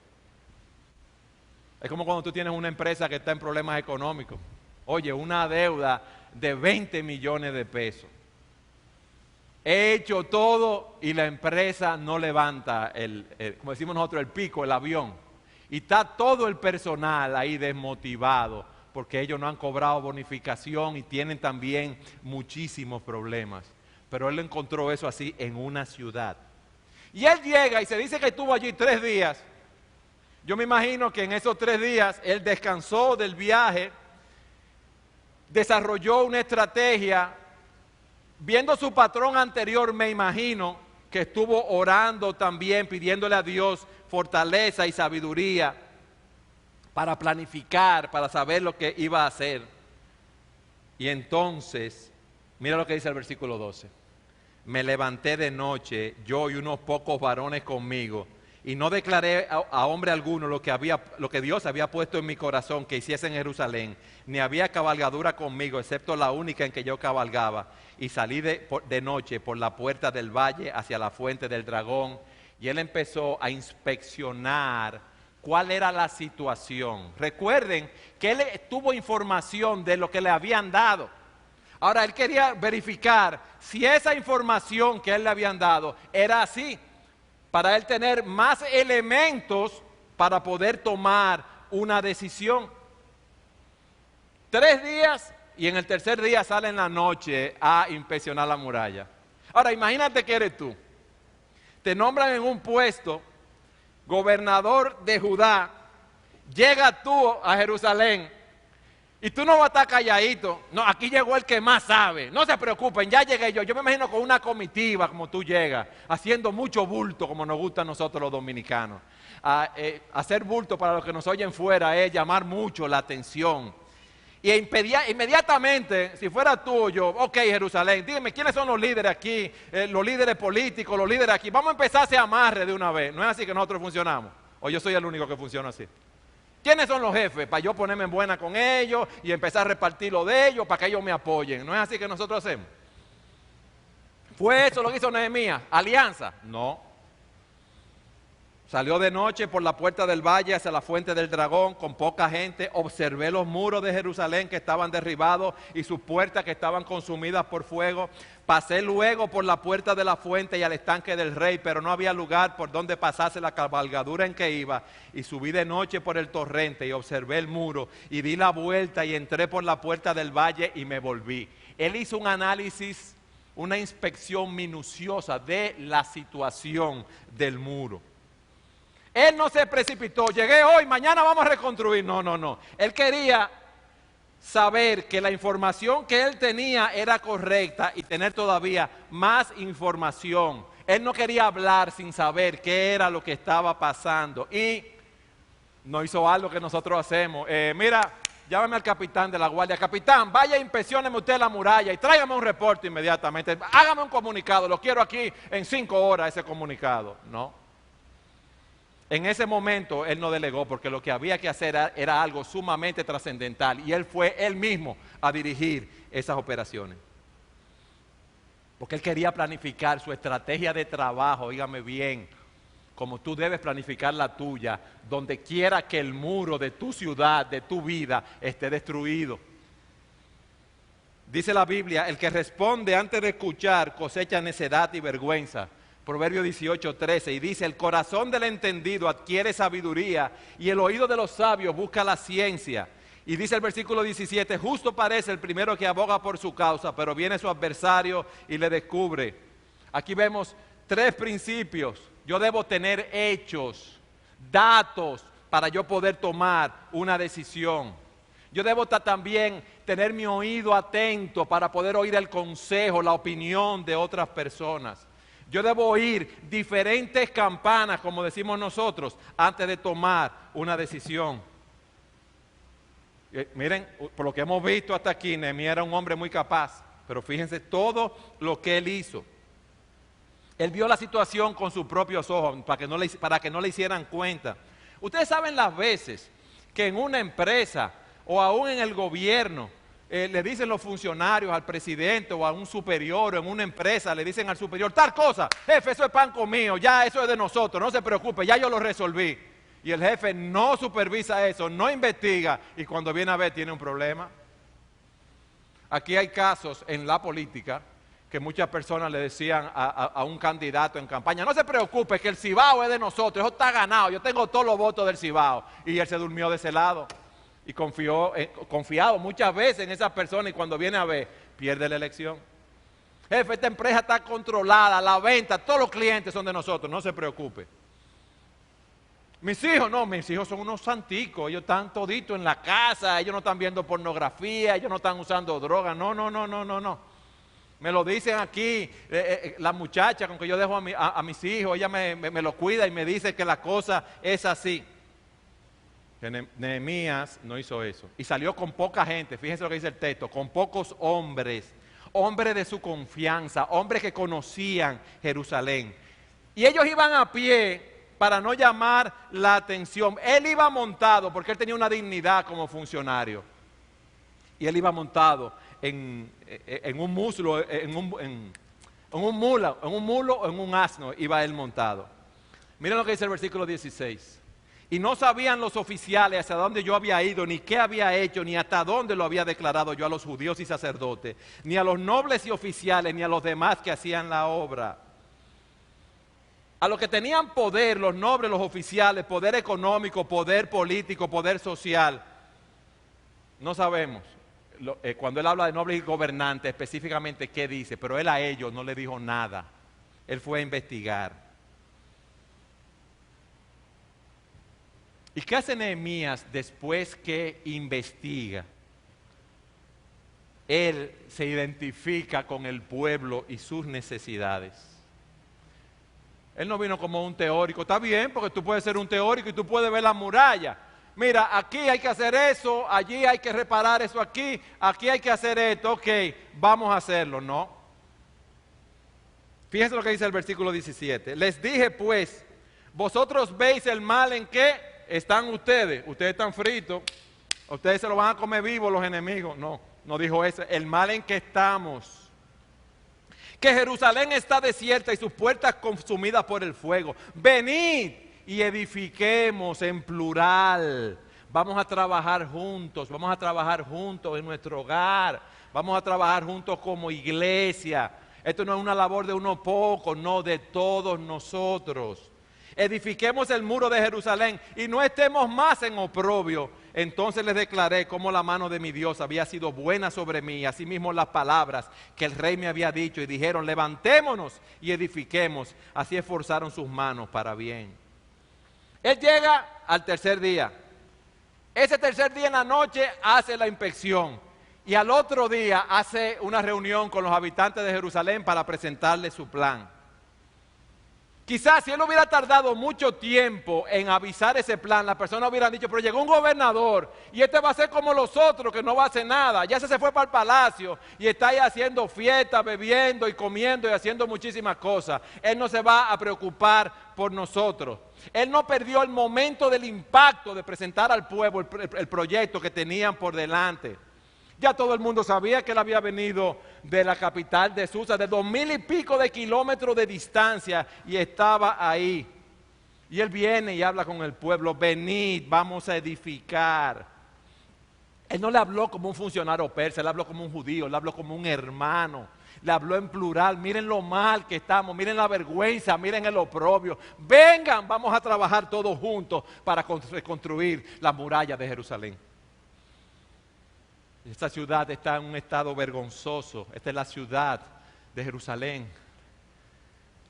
Es como cuando tú tienes una empresa que está en problemas económicos. Oye, una deuda de 20 millones de pesos. He hecho todo y la empresa no levanta como decimos nosotros, el pico, el avión. Y está todo el personal ahí desmotivado porque ellos no han cobrado bonificación y tienen también muchísimos problemas. Pero él encontró eso así en una ciudad. Y él llega y se dice que estuvo allí 3 días. Yo me imagino que en esos 3 días él descansó del viaje, desarrolló una estrategia. Viendo su patrón anterior, me imagino que estuvo orando también, pidiéndole a Dios fortaleza y sabiduría para planificar, para saber lo que iba a hacer. Y entonces, mira lo que dice el versículo 12. Me levanté de noche, yo y unos pocos varones conmigo, y no declaré a hombre alguno lo que Dios había puesto en mi corazón que hiciese en Jerusalén, ni había cabalgadura conmigo, excepto la única en que yo cabalgaba. Y salí de noche por la puerta del valle hacia la fuente del dragón, y él empezó a inspeccionar cuál era la situación. Recuerden que él tuvo información de lo que le habían dado. Ahora él quería verificar si esa información que él le habían dado era así, para él tener más elementos para poder tomar una decisión. 3 días y en el tercer día sale en la noche a inspeccionar la muralla. Ahora imagínate que eres tú. Te nombran en un puesto, gobernador de Judá, llegas tú a Jerusalén Y tú no vas a estar calladito. No, aquí llegó el que más sabe. No se preocupen, ya llegué yo. Yo me imagino con una comitiva como tú llegas, haciendo mucho bulto como nos gusta a nosotros los dominicanos. Hacer bulto para los que nos oyen fuera es llamar mucho la atención. Y inmediatamente, si fuera tú o yo, ok Jerusalén, dígame quiénes son los líderes aquí, los líderes políticos, los líderes aquí. Vamos a empezar a hacer amarre de una vez. No es así que nosotros funcionamos. O yo soy el único que funciona así. ¿Quiénes son los jefes? Para yo ponerme en buena con ellos y empezar a repartir lo de ellos para que ellos me apoyen. ¿No es así que nosotros hacemos? ¿Fue eso lo que hizo Nehemías? ¿Alianza? No. Salió de noche por la puerta del valle hacia la fuente del dragón con poca gente. Observé los muros de Jerusalén que estaban derribados y sus puertas que estaban consumidas por fuego. Pasé luego por la puerta de la fuente y al estanque del rey, pero no había lugar por donde pasase la cabalgadura en que iba. Y subí de noche por el torrente y observé el muro y di la vuelta y entré por la puerta del valle y me volví. Él hizo un análisis, una inspección minuciosa de la situación del muro. Él no se precipitó, llegué hoy, mañana vamos a reconstruir. No, no, no. Él quería saber que la información que él tenía era correcta y tener todavía más información. Él no quería hablar sin saber qué era lo que estaba pasando. Y no hizo algo que nosotros hacemos. Mira, llámame al capitán de la guardia. Capitán, vaya, inspeccióneme usted la muralla y tráigame un reporte inmediatamente. Hágame un comunicado, lo quiero aquí en 5 horas ese comunicado. No. En ese momento él no delegó porque lo que había que hacer era algo sumamente trascendental y él fue él mismo a dirigir esas operaciones. Porque él quería planificar su estrategia de trabajo, óigame bien, como tú debes planificar la tuya, donde quiera que el muro de tu ciudad, de tu vida, esté destruido. Dice la Biblia, el que responde antes de escuchar cosecha necedad y vergüenza. Proverbio 18:13, y dice, el corazón del entendido adquiere sabiduría y el oído de los sabios busca la ciencia. Y dice el versículo 17, justo parece el primero que aboga por su causa, pero viene su adversario y le descubre. Aquí vemos 3 principios. Yo debo tener hechos, datos, para yo poder tomar una decisión. Yo debo también tener mi oído atento para poder oír el consejo, la opinión de otras personas. Yo debo oír diferentes campanas, como decimos nosotros, antes de tomar una decisión. Miren, por lo que hemos visto hasta aquí, Nehemías era un hombre muy capaz, pero fíjense todo lo que él hizo. Él vio la situación con sus propios ojos, para que no le hicieran cuenta. Ustedes saben las veces que en una empresa o aún en el gobierno, le dicen los funcionarios al presidente o a un superior o en una empresa, le dicen al superior, tal cosa, jefe, eso es pan conmigo, ya eso es de nosotros, no se preocupe, ya yo lo resolví. Y el jefe no supervisa eso, no investiga y cuando viene a ver tiene un problema. Aquí hay casos en la política que muchas personas le decían a un candidato en campaña, no se preocupe que el Cibao es de nosotros, eso está ganado, yo tengo todos los votos del Cibao. Y él se durmió de ese lado. Y confiado muchas veces en esa persona y cuando viene a ver, pierde la elección. Jefe, esta empresa está controlada, la venta, todos los clientes son de nosotros, no se preocupe. Mis hijos, no, mis hijos son unos santicos, ellos están toditos en la casa, ellos no están viendo pornografía, ellos no están usando droga, no. Me lo dicen aquí, la muchacha con que yo dejo a mis hijos, ella me lo cuida y me dice que la cosa es así. Nehemías no hizo eso y salió con poca gente, fíjense lo que dice el texto, con pocos hombres, hombres de su confianza, hombres que conocían Jerusalén. Y ellos iban a pie para no llamar la atención. Él iba montado porque él tenía una dignidad como funcionario. Y él iba montado en un muslo, en un mulo o en un asno iba él montado. Miren lo que dice el versículo 16. Y no sabían los oficiales hacia dónde yo había ido, ni qué había hecho, ni hasta dónde lo había declarado yo a los judíos y sacerdotes, ni a los nobles y oficiales, ni a los demás que hacían la obra. A los que tenían poder, los nobles, los oficiales, poder económico, poder político, poder social, no sabemos. Cuando él habla de nobles y gobernantes, específicamente qué dice, pero él a ellos no le dijo nada. Él fue a investigar. ¿Y qué hace Nehemías después que investiga? Él se identifica con el pueblo y sus necesidades. Él no vino como un teórico. Está bien, porque tú puedes ser un teórico y tú puedes ver la muralla. Mira, aquí hay que hacer eso, allí hay que reparar eso aquí hay que hacer esto, ok, vamos a hacerlo. No. Fíjense lo que dice el versículo 17. Les dije pues, vosotros veis el mal en que están ustedes. Ustedes están fritos, ustedes se lo van a comer vivos los enemigos. No, no dijo eso. El mal en que estamos. Que Jerusalén está desierta y sus puertas consumidas por el fuego. Venid y edifiquemos en plural. Vamos a trabajar juntos en nuestro hogar. Vamos a trabajar juntos como iglesia. Esto no es una labor de unos pocos, no, de todos nosotros. Edifiquemos el muro de Jerusalén y no estemos más en oprobio. Entonces les declaré cómo la mano de mi Dios había sido buena sobre mí, y asimismo las palabras que el rey me había dicho, y dijeron, levantémonos y edifiquemos. Así esforzaron sus manos para bien. Él llega al tercer día. Ese tercer día en la noche hace la inspección, y al otro día hace una reunión con los habitantes de Jerusalén para presentarles su plan. Quizás si él hubiera tardado mucho tiempo en avisar ese plan, las personas hubieran dicho, pero llegó un gobernador y este va a ser como los otros que no va a hacer nada. Ya se fue para el palacio y está ahí haciendo fiestas, bebiendo y comiendo y haciendo muchísimas cosas. Él no se va a preocupar por nosotros. Él no perdió el momento del impacto de presentar al pueblo el proyecto que tenían por delante. Ya todo el mundo sabía que él había venido de la capital de Susa, de 2000 y pico de kilómetros de distancia, y estaba ahí. Y él viene y habla con el pueblo, venid, vamos a edificar. Él no le habló como un funcionario persa, él habló como un judío, él habló como un hermano. Le habló en plural, miren lo mal que estamos, miren la vergüenza, miren el oprobio. Vengan, vamos a trabajar todos juntos para reconstruir la muralla de Jerusalén. Esta ciudad está en un estado vergonzoso. Esta es la ciudad de Jerusalén.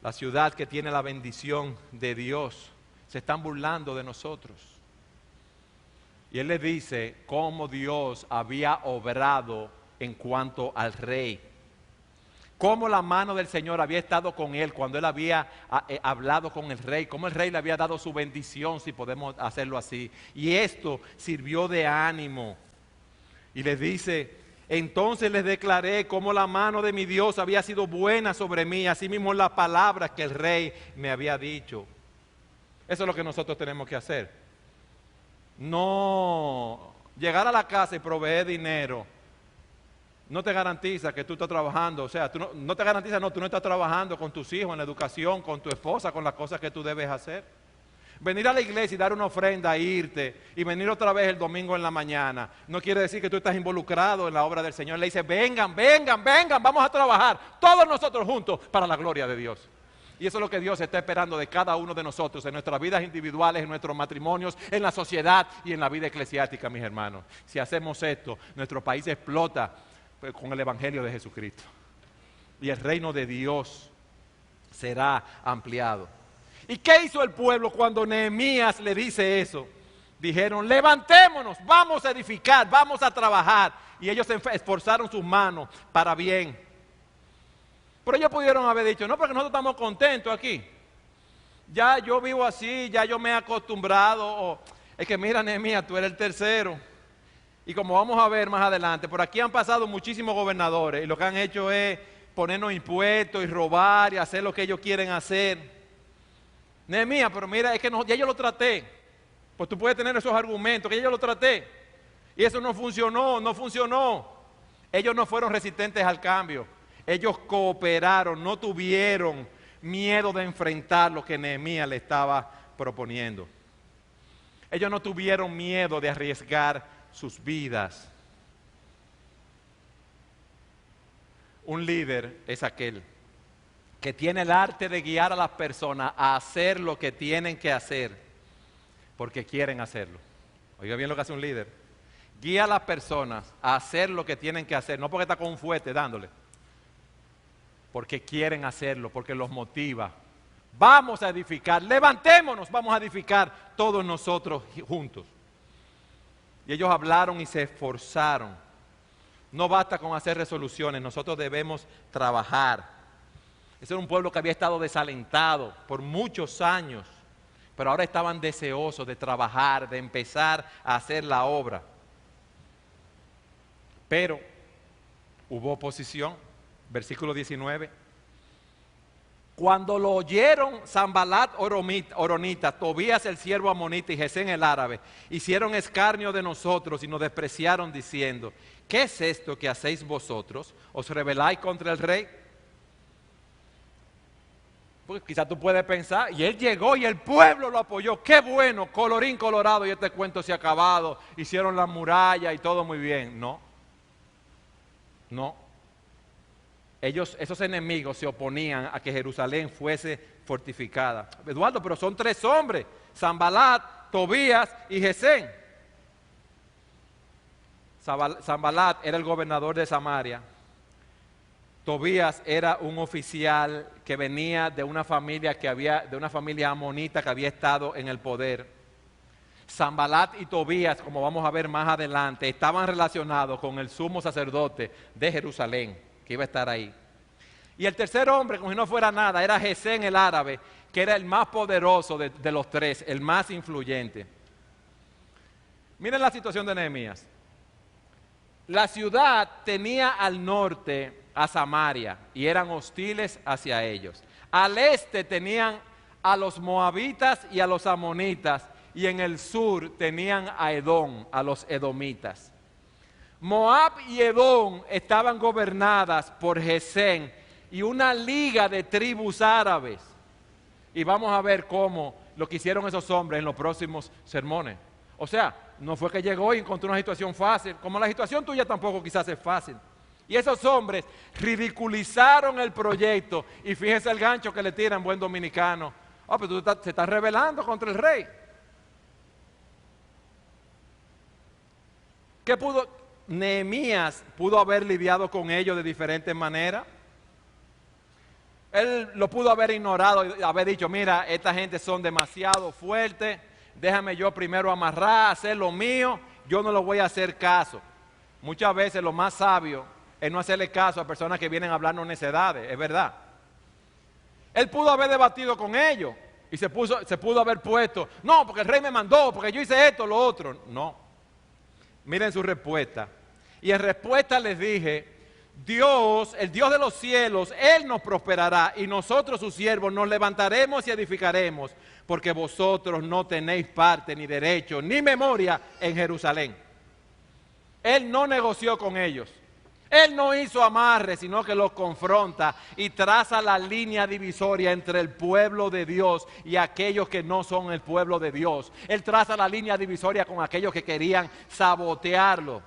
La ciudad que tiene la bendición de Dios. Se están burlando de nosotros. Y él le dice cómo Dios había obrado en cuanto al rey. Cómo la mano del Señor había estado con él cuando él había hablado con el rey. Cómo el rey le había dado su bendición, si podemos hacerlo así. Y esto sirvió de ánimo. Y les dice, entonces les declaré cómo la mano de mi Dios había sido buena sobre mí, así mismo las palabras que el rey me había dicho. Eso es lo que nosotros tenemos que hacer. No llegar a la casa y proveer dinero no te garantiza que tú estás trabajando. O sea, tú no te garantiza, tú no estás trabajando con tus hijos en la educación, con tu esposa, con las cosas que tú debes hacer. Venir a la iglesia y dar una ofrenda, irte y venir otra vez el domingo en la mañana, no quiere decir que tú estás involucrado en la obra del Señor. Le dice, vengan, vamos a trabajar todos nosotros juntos para la gloria de Dios. Y eso es lo que Dios está esperando de cada uno de nosotros, en nuestras vidas individuales, en nuestros matrimonios, en la sociedad y en la vida eclesiástica, mis hermanos. Si hacemos esto, nuestro país explota con el Evangelio de Jesucristo. Y el reino de Dios será ampliado. ¿Y qué hizo el pueblo cuando Nehemías le dice eso? Dijeron, levantémonos, vamos a edificar, vamos a trabajar. Y ellos esforzaron sus manos para bien. Pero ellos pudieron haber dicho, no, porque nosotros estamos contentos aquí. Ya yo vivo así, ya yo me he acostumbrado. Es que mira, Nehemías, tú eres el tercero. Y como vamos a ver más adelante, por aquí han pasado muchísimos gobernadores y lo que han hecho es ponernos impuestos y robar y hacer lo que ellos quieren hacer. Nehemías, pero mira, es que ya yo lo traté. Pues tú puedes tener esos argumentos, que ya yo lo traté. Y eso no funcionó. Ellos no fueron resistentes al cambio. Ellos cooperaron, no tuvieron miedo de enfrentar lo que Nehemías le estaba proponiendo. Ellos no tuvieron miedo de arriesgar sus vidas. Un líder es aquel que tiene el arte de guiar a las personas a hacer lo que tienen que hacer, porque quieren hacerlo. Oiga bien lo que hace un líder. Guía a las personas a hacer lo que tienen que hacer, no porque está con un fuete dándole, porque quieren hacerlo, porque los motiva. Vamos a edificar, levantémonos, vamos a edificar todos nosotros juntos. Y ellos hablaron y se esforzaron. No basta con hacer resoluciones, nosotros debemos trabajar. Ese era un pueblo que había estado desalentado por muchos años, pero ahora estaban deseosos de trabajar, de empezar a hacer la obra. Pero hubo oposición, versículo 19. Cuando lo oyeron Sanbalat Horonita, Tobías el siervo amonita y Gesén el árabe, hicieron escarnio de nosotros y nos despreciaron diciendo, ¿qué es esto que hacéis vosotros? ¿Os rebeláis contra el rey? Pues quizás tú puedes pensar, y él llegó y el pueblo lo apoyó, qué bueno, colorín colorado y este cuento se ha acabado, hicieron la muralla y todo muy bien. No. Esos enemigos se oponían a que Jerusalén fuese fortificada. Eduardo, pero son 3 hombres, Sanbalat, Tobías y Gesén. Sanbalat era el gobernador de Samaria. Tobías era un oficial que venía de una familia amonita que había estado en el poder. Sanbalat y Tobías, como vamos a ver más adelante, estaban relacionados con el sumo sacerdote de Jerusalén, que iba a estar ahí. Y el tercer hombre, como si no fuera nada, era Gesén el árabe, que era el más poderoso de los 3, el más influyente. Miren la situación de Nehemías. La ciudad tenía al norte a Samaria y eran hostiles hacia ellos. Al este tenían a los moabitas y a los amonitas, y en el sur tenían a Edom, a los edomitas. Moab y Edom estaban gobernadas por Gesén y una liga de tribus árabes. Y vamos a ver cómo lo que hicieron esos hombres en los próximos sermones. O sea, no fue que llegó y encontró una situación fácil, como la situación tuya tampoco quizás es fácil. Y esos hombres ridiculizaron el proyecto, y fíjense el gancho que le tiran, buen dominicano. Pero tú se estás rebelando contra el rey. Nehemías pudo haber lidiado con ellos de diferentes maneras. Él lo pudo haber ignorado y haber dicho, mira, esta gente son demasiado fuertes, déjame yo primero amarrar, hacer lo mío, yo no lo voy a hacer caso. Muchas veces lo más sabio es no hacerle caso a personas que vienen a hablarnos necedades, es verdad. Él pudo haber debatido con ellos y se pudo haber puesto, no, porque el rey me mandó, porque yo hice esto, lo otro. No. Miren su respuesta. Y en respuesta les dije, Dios, el Dios de los cielos, Él nos prosperará y nosotros sus siervos nos levantaremos y edificaremos, porque vosotros no tenéis parte ni derecho ni memoria en Jerusalén. Él no negoció con ellos. Él no hizo amarre, sino que los confronta y traza la línea divisoria entre el pueblo de Dios y aquellos que no son el pueblo de Dios. Él traza la línea divisoria con aquellos que querían sabotearlo.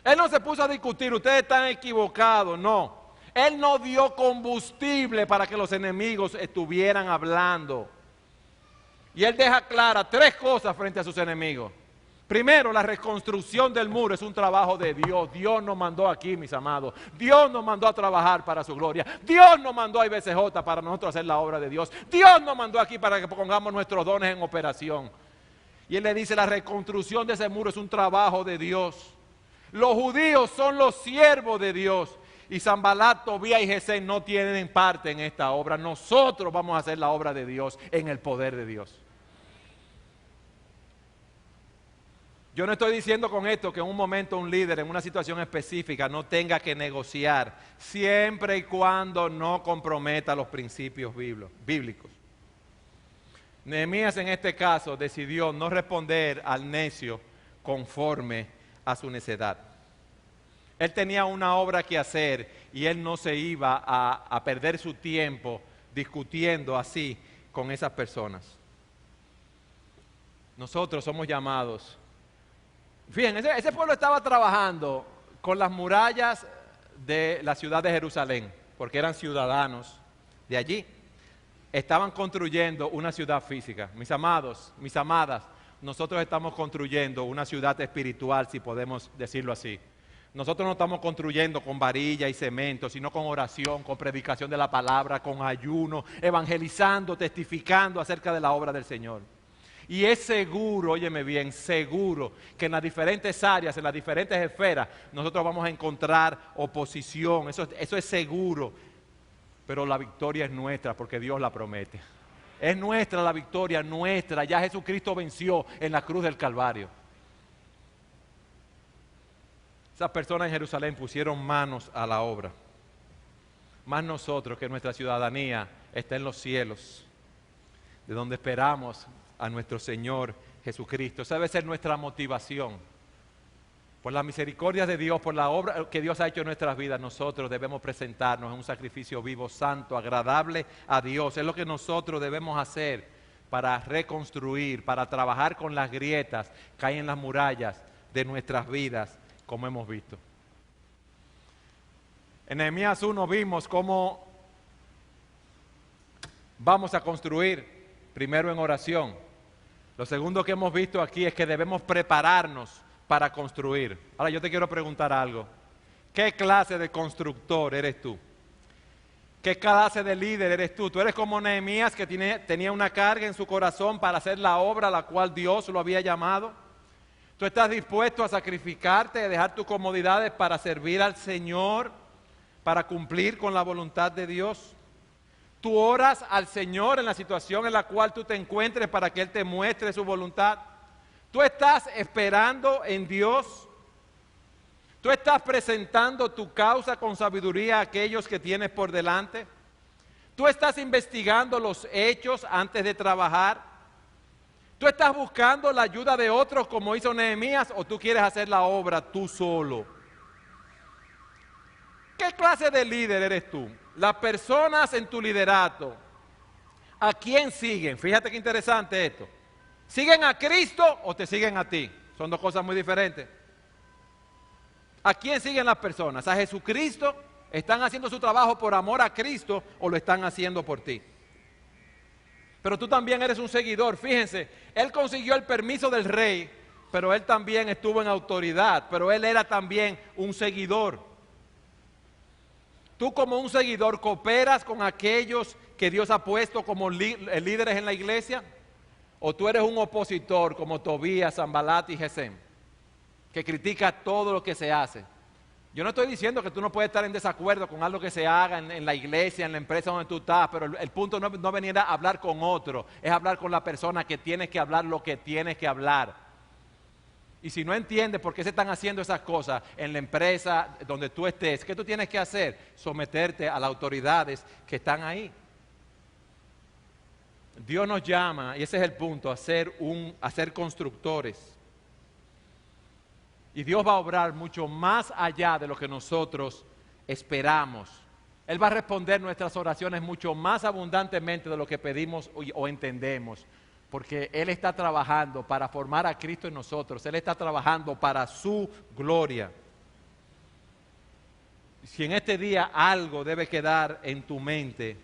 Él no se puso a discutir, ustedes están equivocados, no. Él no dio combustible para que los enemigos estuvieran hablando. Y él deja claras 3 cosas frente a sus enemigos. Primero, la reconstrucción del muro es un trabajo de Dios. Dios nos mandó aquí, mis amados. Dios nos mandó a trabajar para su gloria. Dios nos mandó a IBCJ para nosotros hacer la obra de Dios. Dios nos mandó aquí para que pongamos nuestros dones en operación. Y él le dice, la reconstrucción de ese muro es un trabajo de Dios. Los judíos son los siervos de Dios. Y Sanbalat, Tobías y Gesén no tienen parte en esta obra. Nosotros vamos a hacer la obra de Dios en el poder de Dios. Yo no estoy diciendo con esto que en un momento un líder en una situación específica no tenga que negociar, siempre y cuando no comprometa los principios bíblicos. Nehemías en este caso decidió no responder al necio conforme a su necedad. Él tenía una obra que hacer y él no se iba a perder su tiempo discutiendo así con esas personas. Nosotros somos llamados. Fíjense, ese pueblo estaba trabajando con las murallas de la ciudad de Jerusalén, porque eran ciudadanos de allí. Estaban construyendo una ciudad física. Mis amados, mis amadas, nosotros estamos construyendo una ciudad espiritual, si podemos decirlo así. Nosotros no estamos construyendo con varilla y cemento, sino con oración, con predicación de la palabra, con ayuno, evangelizando, testificando acerca de la obra del Señor. Y es seguro, óyeme bien, seguro que en las diferentes áreas, en las diferentes esferas, nosotros vamos a encontrar oposición. Eso es seguro. Pero la victoria es nuestra porque Dios la promete. Es nuestra la victoria, nuestra. Ya Jesucristo venció en la cruz del Calvario. Esas personas en Jerusalén pusieron manos a la obra. Más nosotros, que nuestra ciudadanía está en los cielos, de donde esperamos a nuestro Señor Jesucristo. Esa debe ser nuestra motivación. Por la misericordia de Dios, por la obra que Dios ha hecho en nuestras vidas, nosotros debemos presentarnos en un sacrificio vivo, santo, agradable a Dios. Es lo que nosotros debemos hacer para reconstruir, para trabajar con las grietas que hay en las murallas de nuestras vidas, como hemos visto. En Nehemías 1 vimos cómo vamos a construir, primero en oración. Lo segundo que hemos visto aquí es que debemos prepararnos para construir. Ahora yo te quiero preguntar algo. ¿Qué clase de constructor eres tú? ¿Qué clase de líder eres tú? ¿Tú eres como Nehemías que tenía una carga en su corazón para hacer la obra a la cual Dios lo había llamado? ¿Tú estás dispuesto a sacrificarte, a dejar tus comodidades para servir al Señor, para cumplir con la voluntad de Dios? ¿Tú oras al Señor en la situación en la cual tú te encuentres para que Él te muestre su voluntad? ¿Tú estás esperando en Dios? ¿Tú estás presentando tu causa con sabiduría a aquellos que tienes por delante? ¿Tú estás investigando los hechos antes de trabajar? ¿Tú estás buscando la ayuda de otros como hizo Nehemías o tú quieres hacer la obra tú solo? ¿Qué clase de líder eres tú? Las personas en tu liderato, ¿a quién siguen? Fíjate qué interesante esto. ¿Siguen a Cristo o te siguen a ti? Son dos cosas muy diferentes. ¿A quién siguen las personas? ¿A Jesucristo? ¿Están haciendo su trabajo por amor a Cristo o lo están haciendo por ti? Pero tú también eres un seguidor. Fíjense, él consiguió el permiso del rey, pero él también estuvo en autoridad, pero él era también un seguidor. Tú como un seguidor cooperas con aquellos que Dios ha puesto como líderes en la iglesia, o tú eres un opositor como Tobías, Sanbalat y Gesem, que critica todo lo que se hace. Yo no estoy diciendo que tú no puedes estar en desacuerdo con algo que se haga en la iglesia, en la empresa donde tú estás, pero el punto no venir a hablar con otro, es hablar con la persona que tiene que hablar lo que tienes que hablar. Y si no entiendes por qué se están haciendo esas cosas en la empresa donde tú estés, ¿qué tú tienes que hacer? Someterte a las autoridades que están ahí. Dios nos llama, y ese es el punto, a ser constructores. Y Dios va a obrar mucho más allá de lo que nosotros esperamos. Él va a responder nuestras oraciones mucho más abundantemente de lo que pedimos o entendemos. Porque Él está trabajando para formar a Cristo en nosotros. Él está trabajando para su gloria. Si en este día algo debe quedar en tu mente,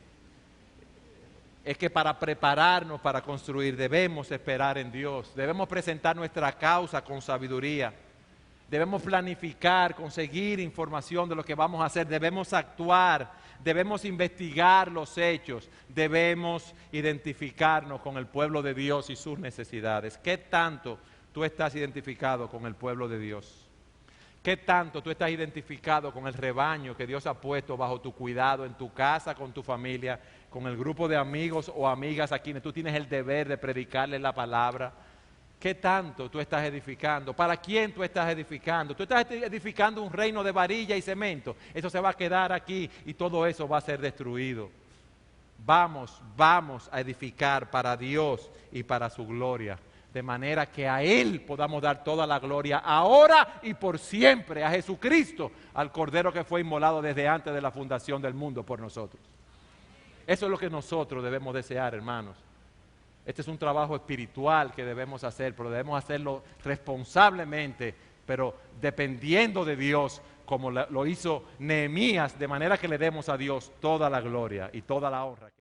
es que para prepararnos para construir debemos esperar en Dios. Debemos presentar nuestra causa con sabiduría. Debemos planificar, conseguir información de lo que vamos a hacer. Debemos actuar, debemos investigar los hechos. Debemos identificarnos con el pueblo de Dios y sus necesidades. ¿Qué tanto tú estás identificado con el pueblo de Dios? ¿Qué tanto tú estás identificado con el rebaño que Dios ha puesto bajo tu cuidado en tu casa, con tu familia, con el grupo de amigos o amigas a quienes tú tienes el deber de predicarles la palabra? ¿Qué tanto tú estás edificando? ¿Para quién tú estás edificando? ¿Tú estás edificando un reino de varilla y cemento? Eso se va a quedar aquí y todo eso va a ser destruido. Vamos a edificar para Dios y para su gloria, de manera que a Él podamos dar toda la gloria ahora y por siempre, a Jesucristo, al Cordero que fue inmolado desde antes de la fundación del mundo por nosotros. Eso es lo que nosotros debemos desear, hermanos. Este es un trabajo espiritual que debemos hacer, pero debemos hacerlo responsablemente, pero dependiendo de Dios, como lo hizo Nehemías, de manera que le demos a Dios toda la gloria y toda la honra.